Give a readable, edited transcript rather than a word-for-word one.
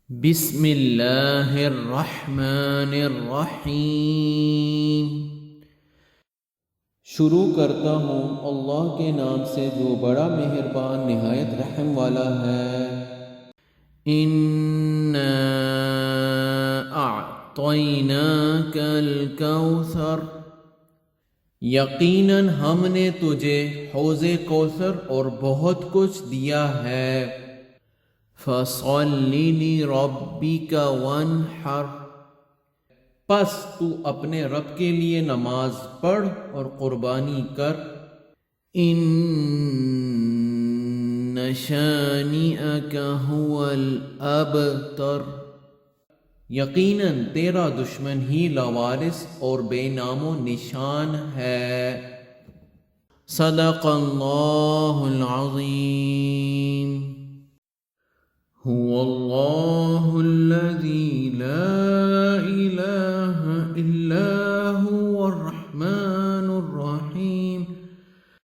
بسم اللہ الرحمن الرحیم۔ شروع کرتا ہوں اللہ کے نام سے جو بڑا مہربان نہایت رحم والا ہے۔ اِنَّا أَعْطَيْنَاكَ الْكَوْثَرَ، یقیناً ہم نے تجھے حوض کوثر اور بہت کچھ دیا ہے۔ فَصَلِّ لِرَبِّكَ وَانْحَرْ، پس تو اپنے رب کے لیے نماز پڑھ اور قربانی کر۔ إِنَّ شَانِئَكَ هُوَ الْأَبْتَرُ، یقیناً تیرا دشمن ہی لاوارث اور بے نام و نشان ہے۔ صدق اللہ العظیم۔ هو اللہ الذی لا الہ الا هو الرحمن الرحیم۔